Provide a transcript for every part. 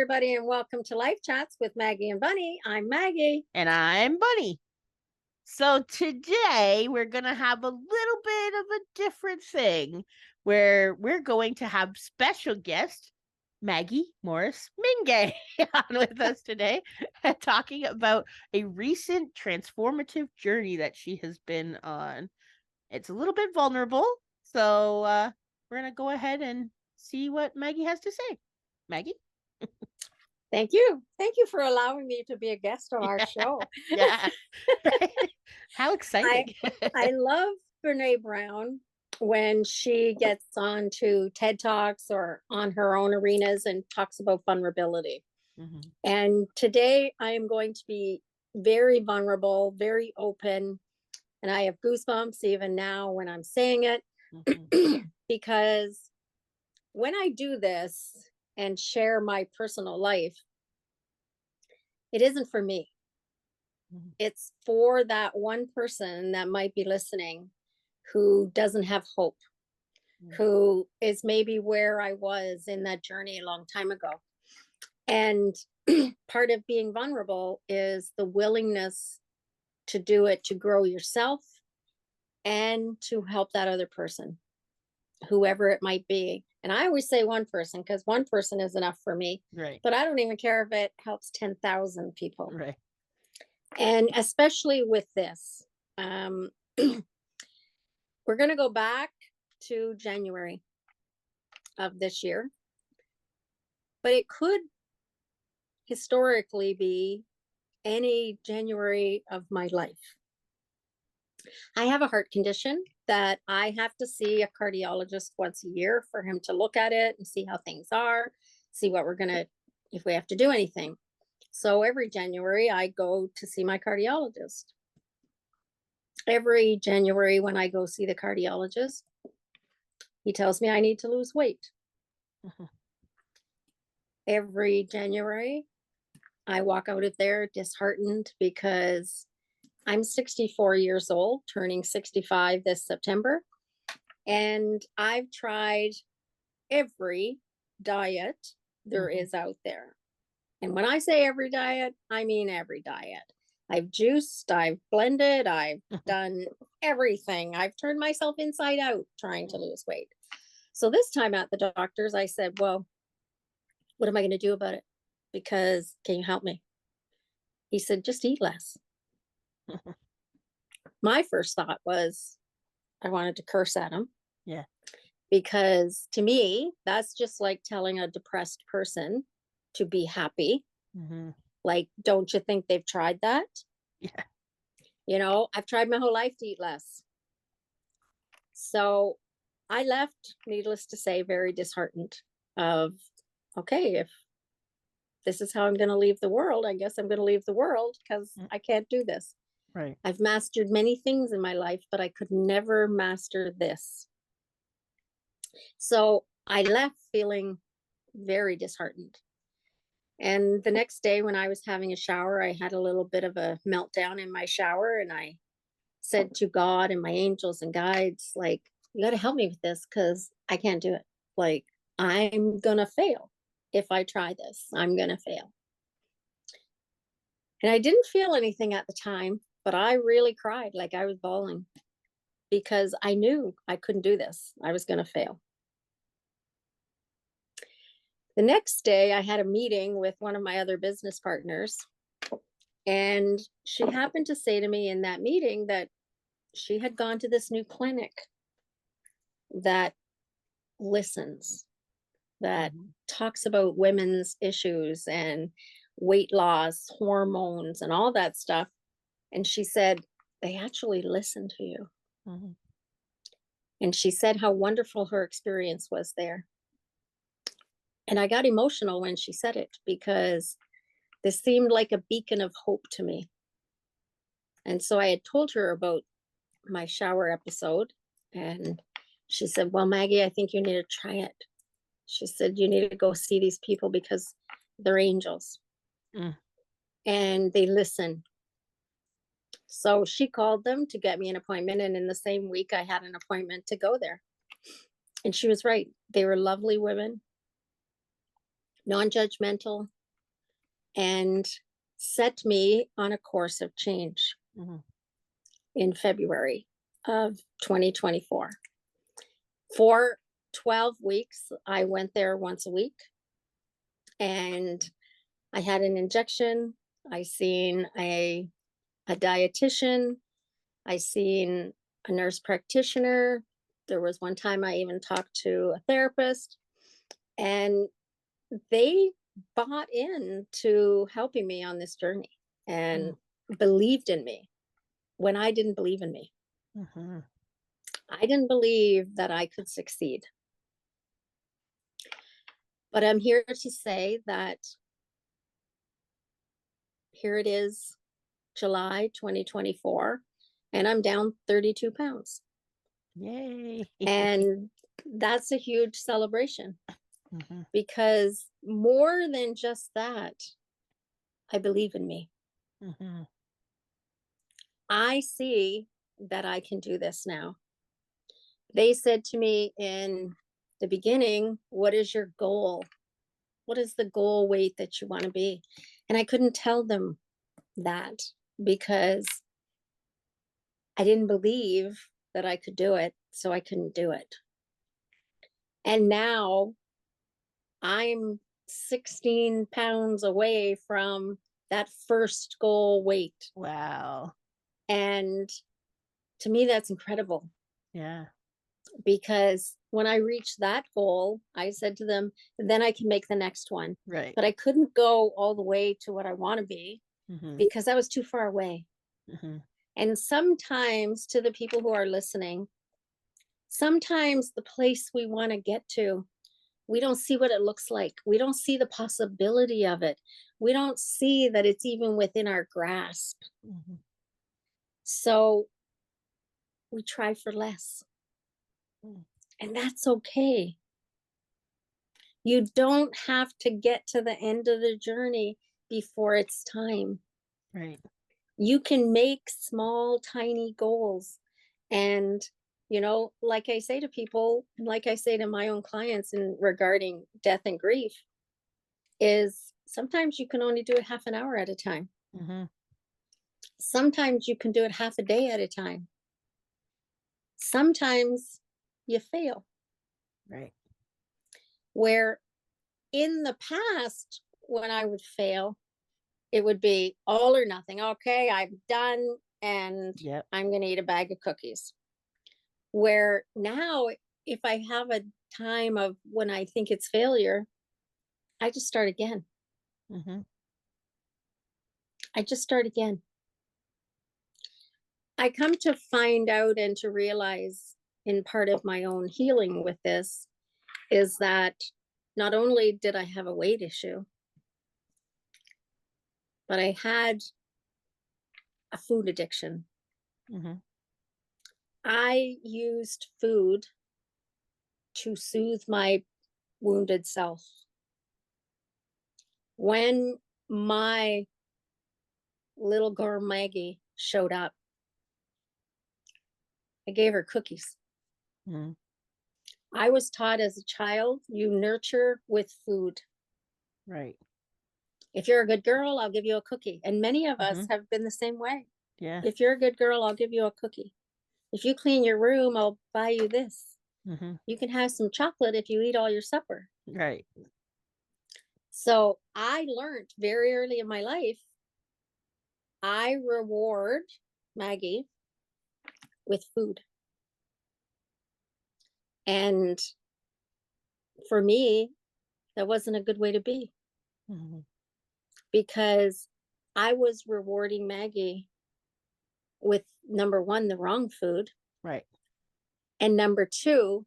everybody, and welcome to Life Chats with Maggie and Bunny. I'm Maggie. And I'm Bunny. So today we're going to have a little bit of a different thing where we're going to have special guest Maggie Morris-Mingay on with us today, talking about a recent transformative journey that she has been on. It's a little bit vulnerable, so we're going to go ahead and see what Maggie has to say. Maggie? Thank you. Thank you for allowing me to be a guest on our show. Yeah. How exciting. I love Brene Brown when she gets on to TED Talks or on her own arenas and talks about vulnerability. Mm-hmm. And today I am going to be very vulnerable, very open, and I have goosebumps even now when I'm saying it, mm-hmm. because when I do this and share my personal life, it isn't for me. Mm-hmm. It's for that one person that might be listening who doesn't have hope, mm-hmm. who is maybe where I was in that journey a long time ago. And part of being vulnerable is the willingness to do it, to grow yourself and to help that other person, whoever it might be. And I always say one person because one person is enough for me. Right. But I don't even care if it helps 10,000 people. Right. And especially with this, we're going to go back to January of this year. But it could historically be any January of my life. I have a heart condition that I have to see a cardiologist once a year for him to look at it and see how things are, see what we're going to, if we have to do anything. So every January I go to see my cardiologist. Every January when I go see the cardiologist, he tells me I need to lose weight. Mm-hmm. Every January I walk out of there disheartened because I'm 64 years old, turning 65 this September. And I've tried every diet there is out there. And when I say every diet, I mean every diet. I've juiced, I've blended, I've done everything. I've turned myself inside out trying to lose weight. So this time at the doctor's, I said, well, what am I going to do about it? Because can you help me? He said, just eat less. My first thought was I wanted to curse at him. Yeah. Because to me, that's just like telling a depressed person to be happy. Mm-hmm. Like, don't you think they've tried that? Yeah. You know, I've tried my whole life to eat less. So I left, needless to say, very disheartened of, okay, if this is how I'm going to leave the world, I guess I'm going to leave the world because I can't do this. Right. I've mastered many things in my life, but I could never master this. So I left feeling very disheartened. And the next day when I was having a shower, I had a little bit of a meltdown in my shower. And I said to God and my angels and guides, like, you got to help me with this because I can't do it. Like, I'm going to fail. If I try this, I'm going to fail. And I didn't feel anything at the time, but I really cried, like I was bawling because I knew I couldn't do this. I was going to fail. The next day, I had a meeting with one of my other business partners, and she happened to say to me in that meeting that she had gone to this new clinic that listens, that talks about women's issues and weight loss, hormones, and all that stuff. And she said, they actually listen to you. Mm-hmm. And she said how wonderful her experience was there. And I got emotional when she said it because this seemed like a beacon of hope to me. And so I had told her about my shower episode. And she said, well, Maggie, I think you need to try it. She said, you need to go see these people because they're angels. And they listen. So she called them to get me an appointment. And in the same week, I had an appointment to go there. And she was right. They were lovely women, non-judgmental, and set me on a course of change Mhm. in February of 2024. For 12 weeks, I went there once a week and I had an injection. I seen a dietitian. I seen a nurse practitioner. There was one time I even talked to a therapist, and they bought in to helping me on this journey and believed in me when I didn't believe in me. Mhm. I didn't believe that I could succeed. But I'm here to say that here it is, July 2024, and I'm down 32 pounds. Yay. And that's a huge celebration Mhm. because more than just that, I believe in me. Mhm. I see that I can do this now. They said to me in the beginning, "What is your goal? What is the goal weight that you want to be?" And I couldn't tell them that because I didn't believe that I could do it, so I couldn't do it. And now I'm 16 pounds away from that first goal weight. Wow. And to me, that's incredible Yeah. because when I reached that goal, I said to them, then I can make the next one. Right. But I couldn't go all the way to what I want to be Mhm. because I was too far away. Mhm. And sometimes, to the people who are listening, sometimes the place we want to get to, we don't see what it looks like. We don't see the possibility of it. We don't see that it's even within our grasp. Mhm. So we try for less, Mm. and that's okay. You don't have to get to the end of the journey before it's time. Right. You can make small, tiny goals. And, like I say to people, like I say to my own clients in regarding death and grief, is sometimes you can only do it half an hour at a time. Mhm. Sometimes you can do it half a day at a time. Sometimes you fail. Right. Where in the past, when I would fail, it would be all or nothing. Okay, I'm done and Yep. I'm going to eat a bag of cookies. Where now, if I have a time of when I think it's failure, I just start again. Mhm. I just start again. I come to find out and to realize in part of my own healing with this is that not only did I have a weight issue, but I had a food addiction. Mhm. I used food to soothe my wounded self. When my little girl Maggie showed up, I gave her cookies. Mhm. I was taught as a child, you nurture with food. Right. If you're a good girl, I'll give you a cookie. And many of us Mhm. have been the same way. Yeah. If you're a good girl, I'll give you a cookie. If you clean your room, I'll buy you this. Mhm. You can have some chocolate if you eat all your supper. Right. So I learned very early in my life, I reward Maggie with food. And for me, that wasn't a good way to be Mhm. because I was rewarding Maggie with number one, the wrong food. Right. And number two,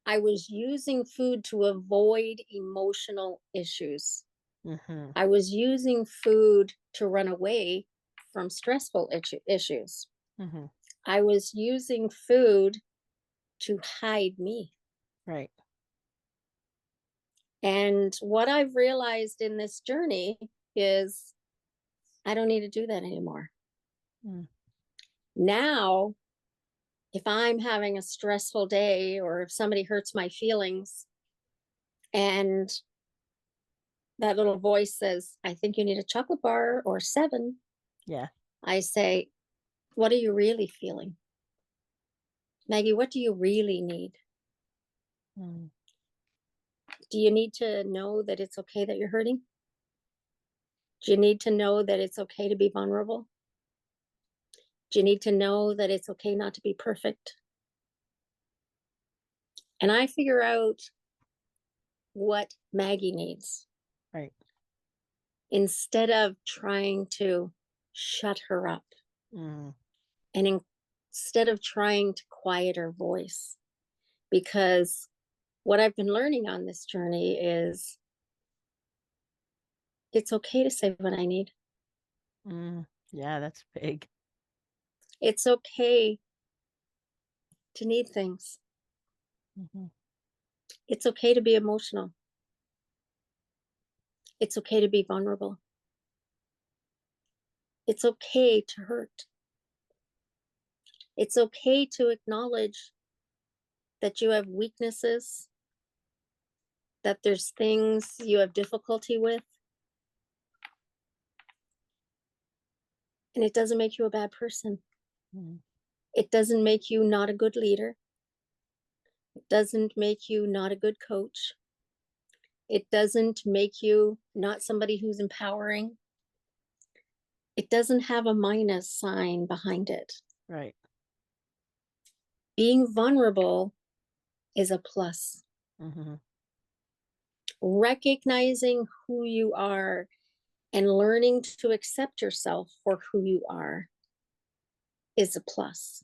I was using food to avoid emotional issues. Mhm. I was using food to run away from stressful issues. Mhm. I was using food to hide me. Right. And what I've realized in this journey is I don't need to do that anymore. Mm. Now, if I'm having a stressful day or if somebody hurts my feelings and that little voice says, I think you need a chocolate bar or 7, Yeah. I say, what are you really feeling? Maggie, what do you really need? Mm. Do you need to know that it's okay that you're hurting? Do you need to know that it's okay to be vulnerable? Do you need to know that it's okay not to be perfect? And I figure out what Maggie needs Right. instead of trying to shut her up, Mm. and instead of trying to quiet her voice. Because what I've been learning on this journey is it's okay to say what I need. Mm. Yeah, that's big. It's okay to need things. Hmm. It's okay to be emotional. It's okay to be vulnerable. It's okay to hurt. It's okay to acknowledge that you have weaknesses, that there's things you have difficulty with, and it doesn't make you a bad person. Mm. It doesn't make you not a good leader. It doesn't make you not a good coach. It doesn't make you not somebody who's empowering. It doesn't have a minus sign behind it. Right. Being vulnerable is a plus. Hmm. Recognizing who you are and learning to accept yourself for who you are is a plus.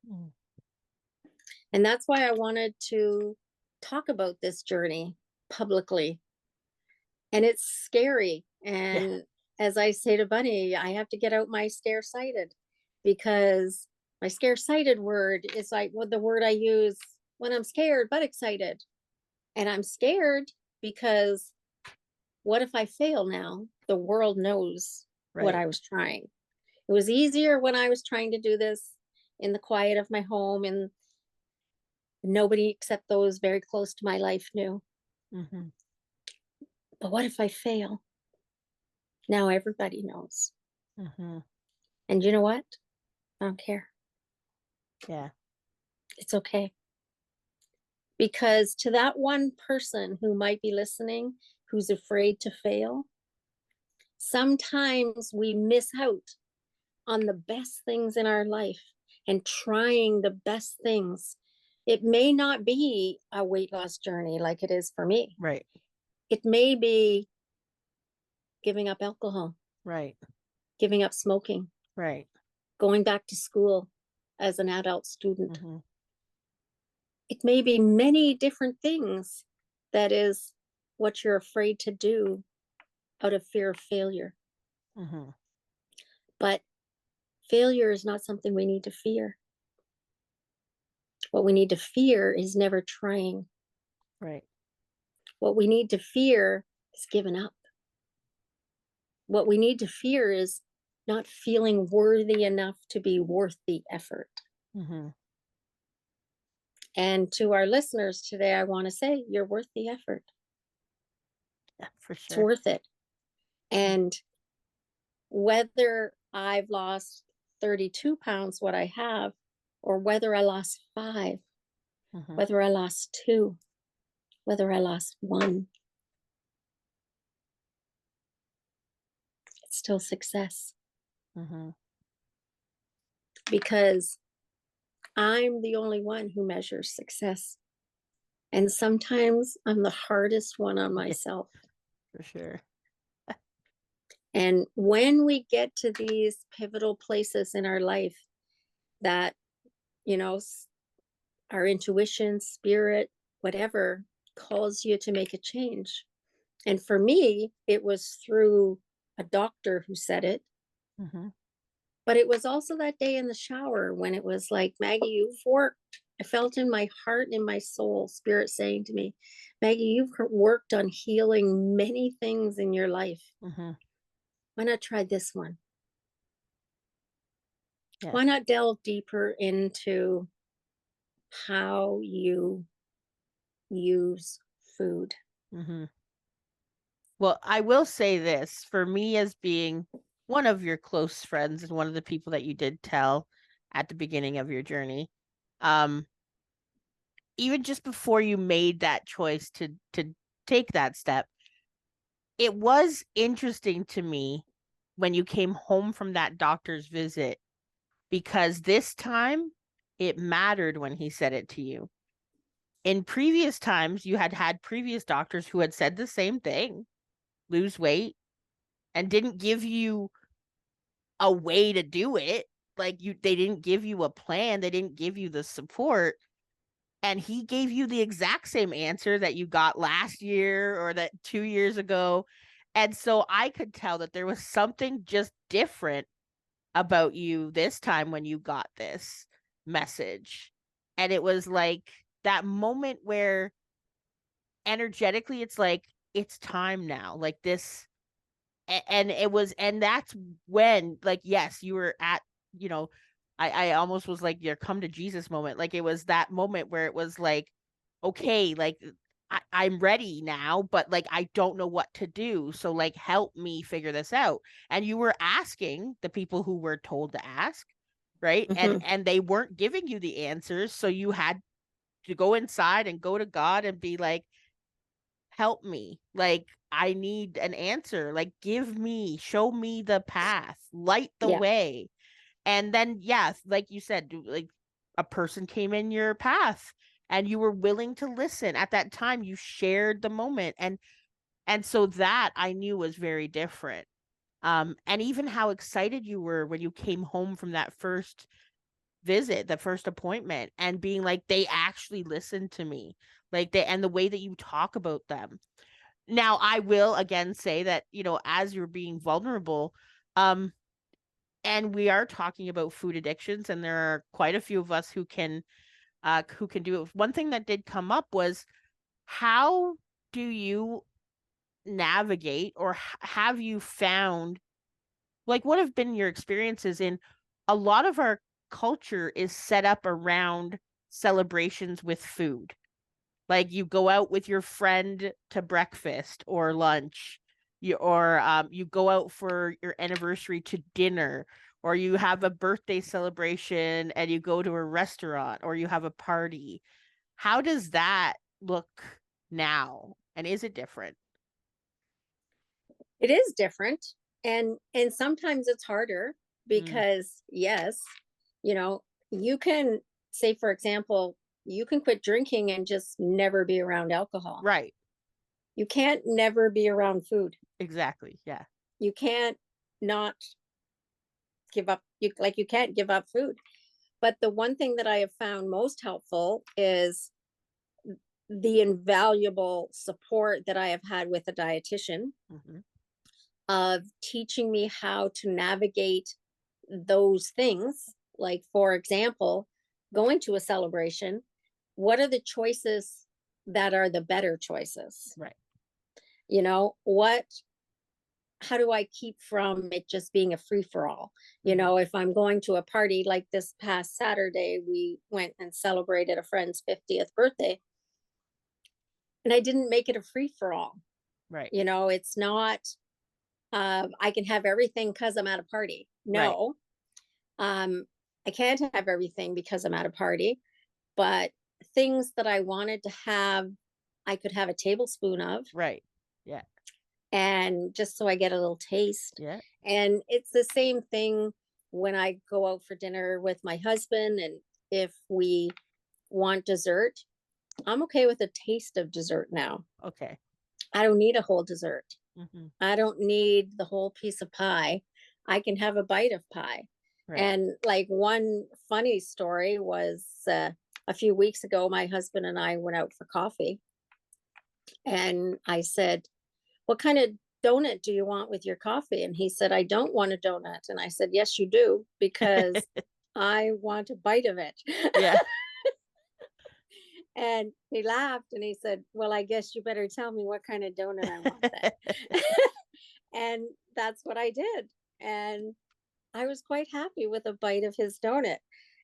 Mm. And that's why I wanted to talk about this journey publicly. And it's scary. Yeah. And as I say to Bunny, I have to get out my scare sighted, because my scare sighted word is like what the word I use when I'm scared but excited. And I'm scared because what if I fail now? The world knows what Right. I was trying. It was easier when I was trying to do this in the quiet of my home, and nobody except those very close to my life knew. Hmm. But what if I fail? Now everybody knows. Hmm. And you know what? I don't care. Yeah. It's okay. Because to that one person who might be listening, who's afraid to fail, sometimes we miss out on the best things in our life and trying the best things. It may not be a weight loss journey like it is for me. Right. It may be giving up alcohol, Right. giving up smoking, Right. going back to school as an adult student. Hmm. It may be many different things that is what you're afraid to do out of fear of failure. Hmm. But failure is not something we need to fear. What we need to fear is never trying. Right. What we need to fear is giving up. What we need to fear is not feeling worthy enough to be worth the effort. Hmm. And to our listeners today, I want to say you're worth the effort. Yeah, for It's sure. worth it. And whether I've lost 32 pounds, what I have, or whether I lost 5, Hmm. whether I lost 2, whether I lost 1, it's still success, Hmm. because I'm the only one who measures success. And sometimes I'm the hardest one on Yeah, myself. for sure. And when we get to these pivotal places in our life that, you know, our intuition, spirit, whatever calls you to make a change. And for me, it was through a doctor who said it, Hmm. but it was also that day in the shower when it was like, Maggie, you've worked. I felt in my heart and in my soul, spirit saying to me, Maggie, you've worked on healing many things in your life. Hmm. Why not try this one? Yeah. Why not delve deeper into how you use food? Hmm. Well, I will say this, for me as being one of your close friends and one of the people that you did tell at the beginning of your journey, um, even just before you made that choice to take that step, it was interesting to me when you came home from that doctor's visit, because this time it mattered when he said it to you. In previous times, you had had previous doctors who had said the same thing, lose weight, and didn't give you a way to do it. Like they didn't give you a plan, they didn't give you the support. And he gave you the exact same answer that you got last year or that 2 years ago. And so I could tell that there was something just different about you this time when you got this message. And it was like that moment where energetically it's like, it's time now. Like this. And it was, and that's when, like, yes, you were at, you know, I almost was like your come to Jesus moment. Like it was that moment where it was like, okay, like I'm ready now, but like I don't know what to do. So like help me figure this out. And you were asking the people who were told to ask, right? Mhm. And they weren't giving you the answers. So you had to go inside and go to God and be like, help me. Like I need an answer. Like give me, show me the path, light the Yeah. way. And then yes, like you said, like a person came in your path and you were willing to listen. At that time you shared the moment, and so that I knew was very different. And even how excited you were when you came home from that first visit, the first appointment, and being like, they actually listened to me. Like they, and the way that you talk about them. Now, I will again say that, as you're being vulnerable, um, and we are talking about food addictions, and there are quite a few of us who can do it. One thing that did come up was, how do you navigate, or have you found, like, what have been your experiences in a lot of our culture is set up around celebrations with food. Like you go out with your friend to breakfast or lunch, you go out for your anniversary to dinner, or you have a birthday celebration and you go to a restaurant, or you have a party. How does that look now? And is it different? It is different. And sometimes it's harder Mm, because yes, you know, you can say, for example, you can quit drinking and just never be around alcohol. right. You can't never be around food. Exactly. Yeah. You can't not give up, you can't give up food. But the one thing that I have found most helpful is the invaluable support that I have had with a dietitian Hmm. of teaching me how to navigate those things. Like, for example, going to a celebration, what are the choices that are the better choices? Right. What, how do I keep from it just being a free for all? Hmm. If I'm going to a party like this past Saturday, we went and celebrated a friend's 50th birthday, and I didn't make it a free for all. Right. It's not, I can have everything because I'm at a party. Right. No, um, I can't have everything because I'm at a party, but things that I wanted to have, I could have a tablespoon of, Right. Yeah. and just so I get a little taste. Yeah. And it's the same thing when I go out for dinner with my husband, and if we want dessert, I'm okay with a taste of dessert now. Okay. I don't need a whole dessert. Hmm. I don't need the whole piece of pie. I can have a bite of pie. Right. And like one funny story was a few weeks ago, my husband and I went out for coffee. And I said, "What kind of donut do you want with your coffee?" And he said, "I don't want a donut." And I said, "Yes, you do, because I want a bite of it." Yeah. And he laughed and he said, "Well, I guess you better tell me what kind of donut I want then." And that's what I did. And I was quite happy with a bite of his donut.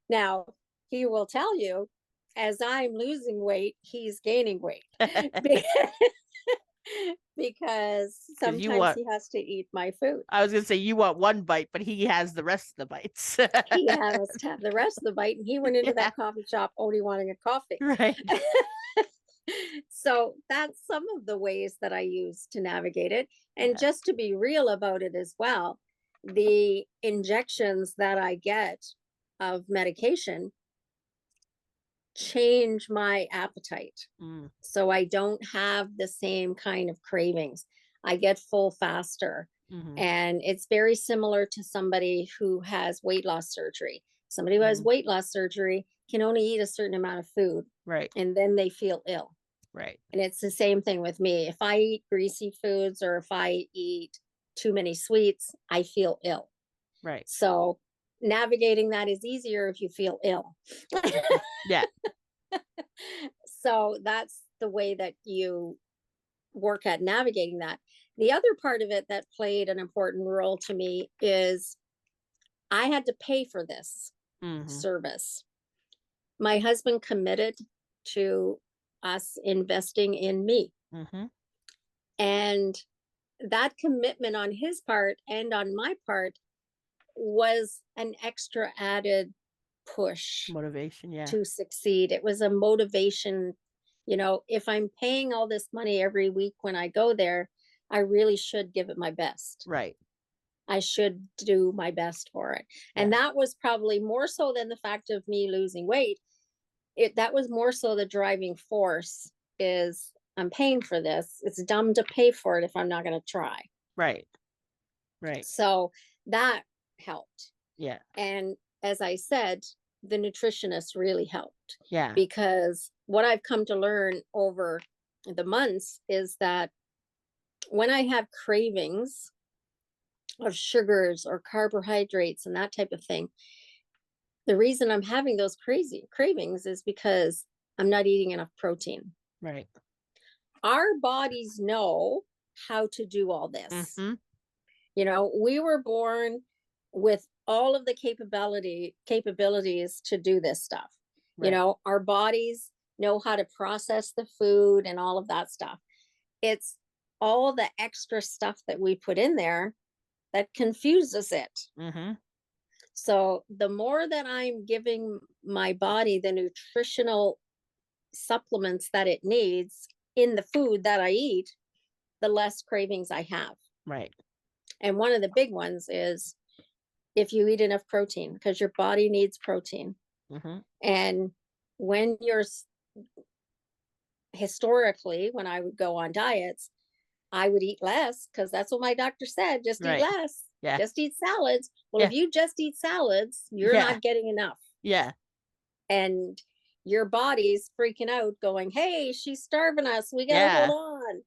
Now, he will tell you, as I'm losing weight, he's gaining weight. Be- because Because you sometimes want, he has to eat my food. I was going to say, you want one bite, but he has the rest of the bites. He has to have the rest of the bite, and he went into Yeah, that coffee shop only wanting a coffee. right. So that's some of the ways that I use to navigate it. And Yeah. just to be real about it as well, the injections that I get of medication change my appetite. Mm, So I don't have the same kind of cravings. I get full faster. hmm And it's very similar to somebody who has weight loss surgery. Somebody who has hmm weight loss surgery can only eat a certain amount of food Right, and then they feel ill. right, And it's the same thing with me. If I eat greasy foods or if I eat too many sweets, I feel ill. right. So navigating that is easier if you feel ill. Yeah. So that's the way that you work at navigating that. The other part of it that played an important role to me is I had to pay for this hmm service. My husband committed to us investing in me. hmm And that commitment on his part and on my part was an extra added push Motivation. Yeah. to succeed. It was a motivation. You know, if I'm paying all this money every week when I go there, I really should give it my best. Right. I should do my best for it. Yeah. And that was probably more so than the fact of me losing weight. That was more so the driving force is I'm paying for this. It's dumb to pay for it if I'm not going to try. Right. Right. So that helped. Yeah. And as I said, the nutritionist really helped Yeah. because what I've come to learn over the months is that when I have cravings of sugars or carbohydrates and that type of thing, the reason I'm having those crazy cravings is because I'm not eating enough protein. Right. Our bodies know how to do all this. hmm You know, we were born with all of the capabilities to do this stuff. You Right. know, our bodies know how to process the food and all of that stuff. It's all the extra stuff that we put in there that confuses it. hmm So the more that I'm giving my body the nutritional supplements that it needs in the food that I eat, the less cravings I have. Right. And one of the big ones is if you eat enough protein, because your body needs protein. hmm And when you're historically, when I would go on diets, I would eat less because that's what my doctor said, just eat Right. less, Yeah. just eat salads. Well, Yeah. if you just eat salads, you're Yeah. not getting enough. Yeah. And your body's freaking out, going, hey, she's starving us. We got to hold Yeah. on.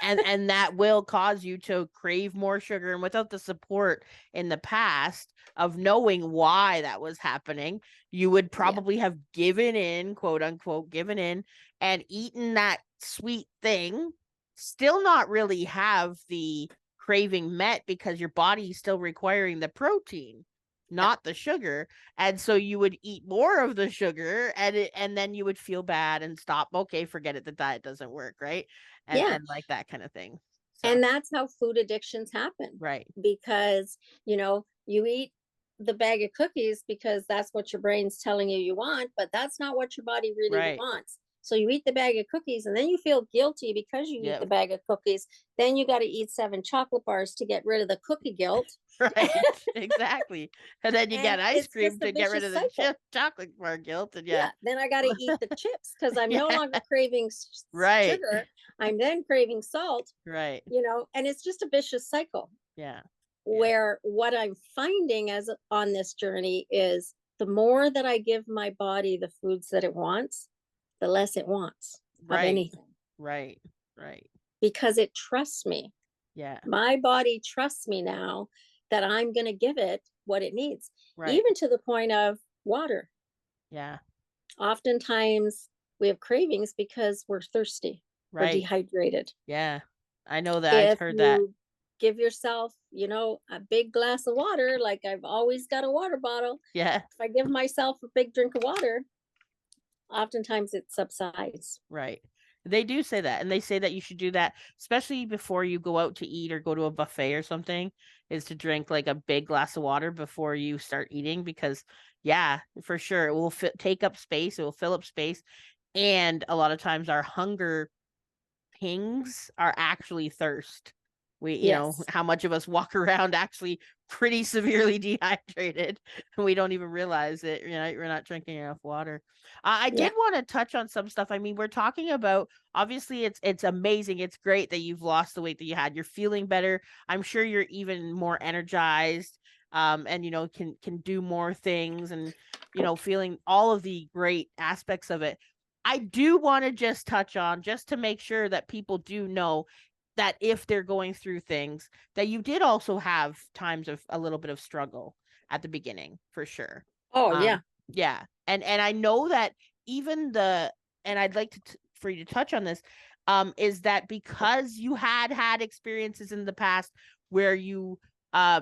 And that will cause you to crave more sugar, and without the support in the past of knowing why that was happening, you would Yeah. probably have given in, quote unquote, given in and eaten that sweet thing, still not really have the craving met because your body is still requiring the protein, not the sugar. And so you would eat more of the sugar, and then you would feel bad and stop. Okay, forget it, the diet doesn't work, right? and Yeah. and like that kind of thing. So And that's how food addictions happen right, because, you know, you eat the bag of cookies because that's what your brain's telling you you want, but that's not what your body really right, wants. So you eat the bag of cookies and then you feel guilty because you eat yeah, the bag of cookies. Then you got to eat 7 chocolate bars to get rid of the cookie guilt. right, exactly. And then you get And ice it's cream just a to get rid vicious of the cycle. chocolate bar guilt, and yeah, Yeah. Then I got to eat the chips because I'm no yeah, longer craving right, sugar. I'm then craving salt, right, you know, and it's just a vicious cycle. yeah, yeah, Where what I'm finding as on this journey is the more that I give my body the foods that it wants, the less it wants of right, anything right, right, because it trusts me. yeah, My body trusts me now that I'm going to give it what it needs, right, even to the point of water. yeah, Oftentimes we have cravings because we're thirsty, we're right, dehydrated. yeah. I know that. I've If heard that. you give yourself, you know, a big glass of water, like I've always got a water bottle. Yeah, If I give myself a big drink of water, oftentimes it subsides. right. They do say that, and they say that you should do that, especially before you go out to eat or go to a buffet or something, is to drink like a big glass of water before you start eating, because yeah, for sure, it will take up space, it will fill up space, and a lot of times our hunger pings are actually thirst. Yes. How much of us walk around actually pretty severely dehydrated and we don't even realize it. We're not drinking enough water. I Yeah. did want to touch on some stuff. I mean, we're talking about, obviously it's amazing. It's great that you've lost the weight that you had. You're feeling better. I'm sure you're even more energized, and can do more things, and feeling all of the great aspects of it. I do want to just touch on, just to make sure that people do know, that if they're going through things, that you did also have times of a little bit of struggle at the beginning, for sure. Oh, yeah. Yeah. And I know that even and I'd like for you to touch on this, is that because you had experiences in the past where you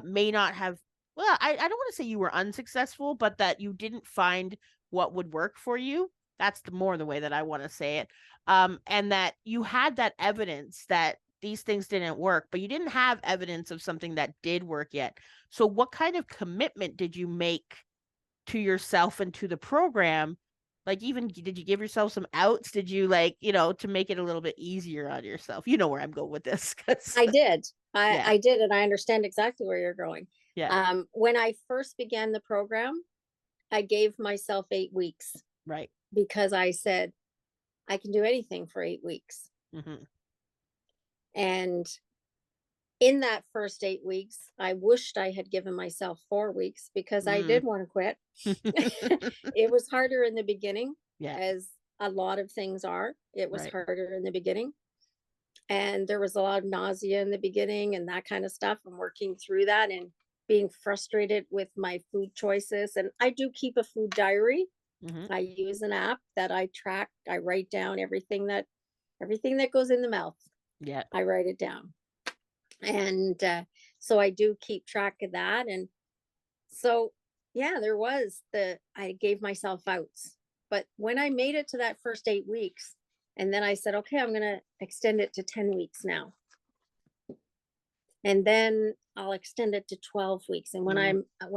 may not have, well, I don't want to say you were unsuccessful, but that you didn't find what would work for you. That's more the way that I want to say it. And that you had that evidence that these things didn't work, but you didn't have evidence of something that did work yet. So what kind of commitment did you make to yourself and to the program? Like, even did you give yourself some outs? Did you, like, to make it a little bit easier on yourself? You know where I'm going with this. I did. Yeah. I did, and I understand exactly where you're going. Yeah. When I first began the program, I gave myself 8 weeks Right. because I said, I can do anything for 8 weeks. Mm-hmm. And in that first 8 weeks, I wished I had given myself 4 weeks because I did want to quit. It was harder in the beginning, Yeah. as a lot of things are. It was Right. harder in the beginning. And there was a lot of nausea in the beginning and that kind of stuff. I'm working through that and being frustrated with my food choices. And I do keep a food diary. Mm-hmm. I use an app that I track. I write down everything that goes in the mouth. Yeah. I write it down. And so I do keep track of that. And so, yeah, I gave myself outs. But when I made it to that first 8 weeks, and then I said, okay, I'm going to extend it to 10 weeks now. And then I'll extend it to 12 weeks. And when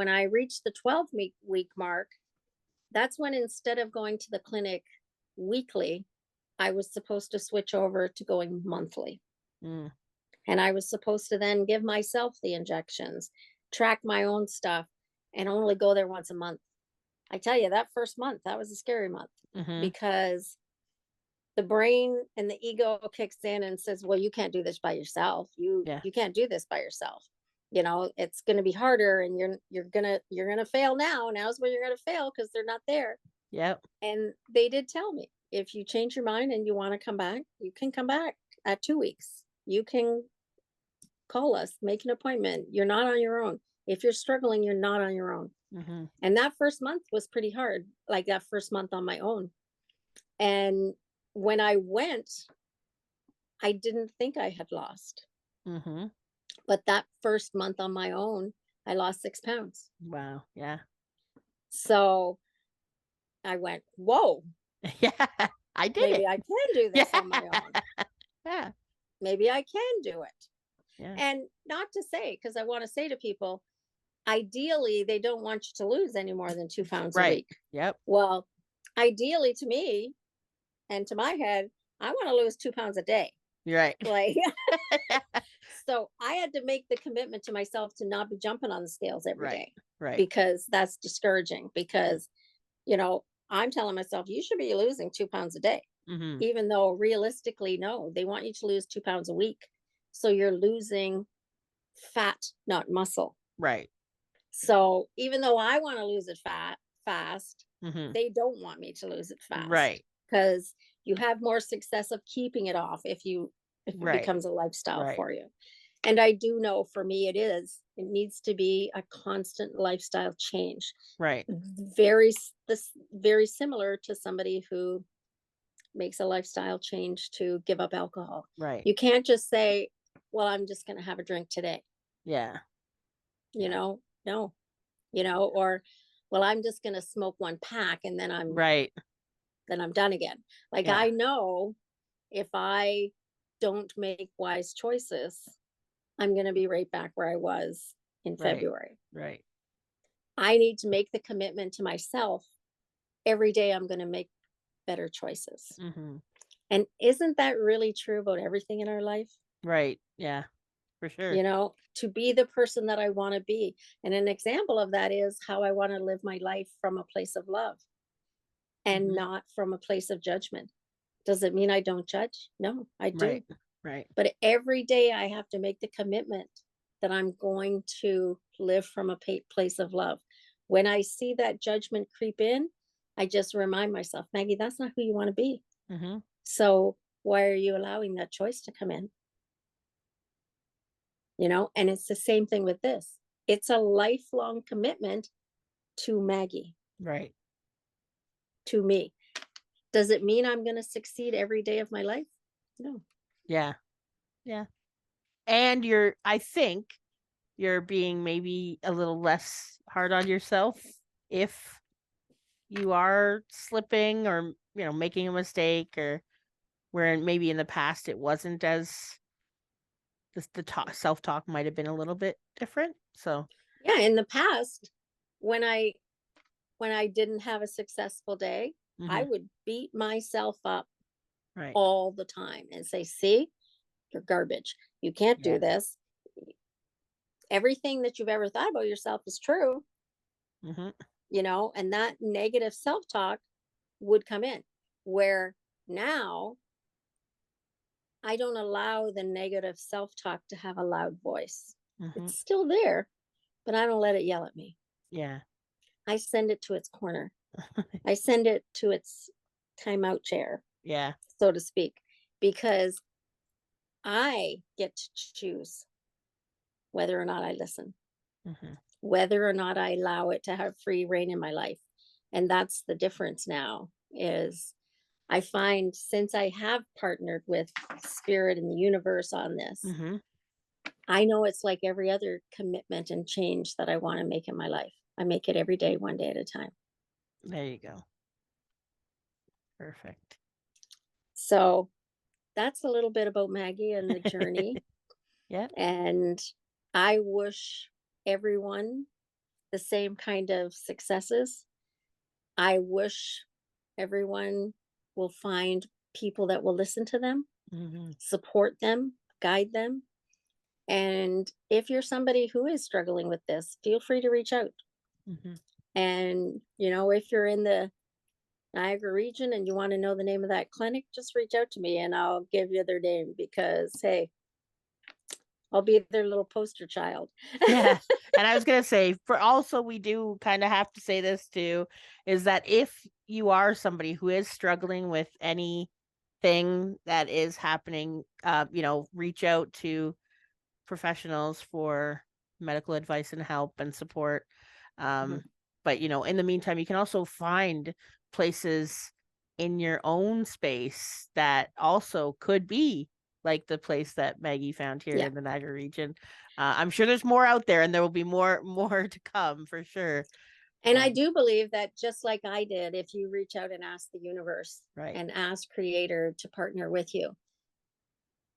I reached the 12-week mark, that's when, instead of going to the clinic weekly, I was supposed to switch over to going monthly. Mm. And I was supposed to then give myself the injections, track my own stuff, and only go there once a month. I tell you, that first month, that was a scary month, because the brain and the ego kicks in and says, well, you can't do this by yourself. You can't do this by yourself. It's going to be harder, and you're going to fail now. Now's where you're going to fail, because they're not there. Yep. And they did tell me, if you change your mind and you want to come back, you can come back at 2 weeks. You can call us, make an appointment. You're not on your own. If you're struggling, you're not on your own. And that first month was pretty hard, like that first month on my own. And when I went, I didn't think I had lost. But that first month on my own, I lost 6 pounds. Wow. Yeah. So I went, whoa. Yeah, I did Maybe it. I can do this on my own. Yeah. Maybe I can do it. Yeah. And not to say, because I want to say to people, ideally, they don't want you to lose any more than 2 pounds a week. Yep. Well, ideally, to me and to my head, I want to lose 2 pounds a day. You're right. Like, so I had to make the commitment to myself to not be jumping on the scales every day. Right. Because that's discouraging, because, I'm telling myself, you should be losing 2 pounds a day, even though realistically, no, they want you to lose 2 pounds a week. So you're losing fat, not muscle. Right. So even though I want to lose it fast, they don't want me to lose it fast. Right. Because you have more success of keeping it off if it becomes a lifestyle for you. And I do know, for me, it needs to be a constant lifestyle change. Right. Very similar to somebody who makes a lifestyle change to give up alcohol. Right. You can't just say, well, I'm just going to have a drink today. Yeah. No, or, well, I'm just going to smoke 1 pack and then I'm right. then I'm done again. Like, I know if I don't make wise choices, I'm going to be right back where I was in Right. February. Right. I need to make the commitment to myself. Every day I'm going to make better choices. Mm-hmm. And isn't that really true about everything in our life? Right. Yeah, for sure. You know, to be the person that I want to be. And an example of that is how I want to live my life from a place of love and Mm-hmm. not from a place of judgment. Does it mean I don't judge? No, I do. Right. Right. But every day I have to make the commitment that I'm going to live from a place of love. When I see that judgment creep in, I just remind myself, Maggie, that's not who you want to be. Mm-hmm. So why are you allowing that choice to come in? You know, and it's the same thing with this. It's a lifelong commitment to Maggie, Right. to me. Does it mean I'm going to succeed every day of my life? No. Yeah. Yeah. And I think you're being maybe a little less hard on yourself if you are slipping or, making a mistake, or where maybe in the past it wasn't as the self-talk might have been a little bit different. So, Yeah, in the past, when I didn't have a successful day, I mm-hmm. would beat myself up Right. all the time and say, "See, you're garbage. You can't Yeah. do this. Everything that you've ever thought about yourself is true." Mm-hmm. You know, and that negative self-talk would come in, where now I don't allow the negative self-talk to have a loud voice. Mm-hmm. It's still there, but I don't let it yell at me. Yeah. I send it to its corner. I send it to its timeout chair, Yeah. so to speak, because I get to choose whether or not I listen, Mm-hmm. whether or not I allow it to have free reign in my life. And that's the difference now is I find since I have partnered with spirit and the universe on this, Mm-hmm. I know it's like every other commitment and change that I want to make in my life. I make it every day, one day at a time. There you go. Perfect. So that's a little bit about Maggie and the journey. Yeah. And I wish everyone the same kind of successes. I wish everyone will find people that will listen to them, Mm-hmm. support them, guide them. And if you're somebody who is struggling with this, feel free to reach out. Mm-hmm. And, you know, if you're in the Niagara region and you want to know the name of that clinic, just reach out to me and I'll give you their name because, hey, I'll be their little poster child. Yeah. And I was going to say, for also, we do kind of have to say this too, is that if you are somebody who is struggling with anything that is happening, reach out to professionals for medical advice and help and support. Mhm. But, in the meantime, you can also find places in your own space that also could be like the place that Maggie found here Yeah. in the Niagara region. I'm sure there's more out there, and there will be more to come for sure. And I do believe that just like I did, if you reach out and ask the universe Right. and ask creator to partner with you,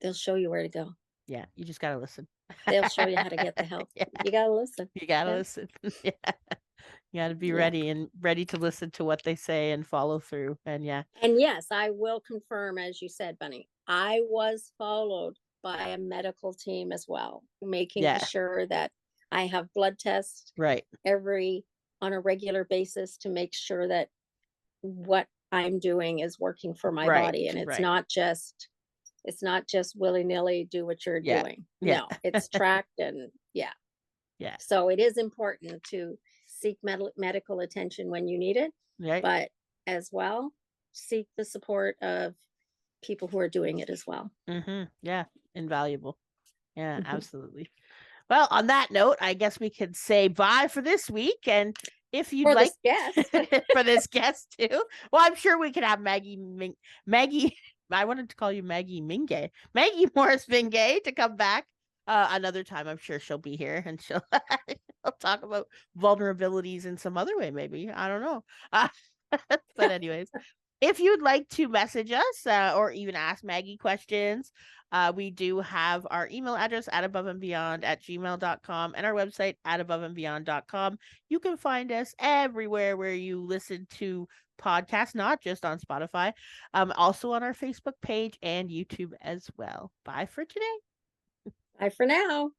they'll show you where to go. Yeah, you just gotta listen. They'll show you how to get the help. Yeah, You got to listen. you gotta Yeah. listen. Yeah. You gotta be Yeah. ready to listen to what they say and follow through. And yeah. And yes, I will confirm, as you said, Bunny, I was followed by a medical team as well, making Yeah. sure that I have blood tests Right. on a regular basis to make sure that what I'm doing is working for my Right. body. And Right. it's not just willy-nilly do what you're Yeah. doing. Yeah. No, it's tracked and yeah. Yeah. So it is important to seek medical attention when you need it, Right. but as well, seek the support of people who are doing it as well. Mm-hmm. Yeah. Invaluable. Yeah, Mhm. absolutely. Well, on that note, I guess we could say bye for this week. And if you'd For like this guest. for this guest too, well, I'm sure we could have Maggie. I wanted to call you Maggie Mingay, Maggie Morris-Mingay, to come back another time. I'm sure she'll be here and she'll talk about vulnerabilities in some other way. Maybe I don't know. But anyways, If you'd like to message us or even ask Maggie questions, we do have our email address at aboveandbeyond@gmail.com and our website at aboveandbeyond.com. You can find us everywhere where you listen to podcasts, not just on Spotify, also on our Facebook page and YouTube as well. Bye for today. Bye for now.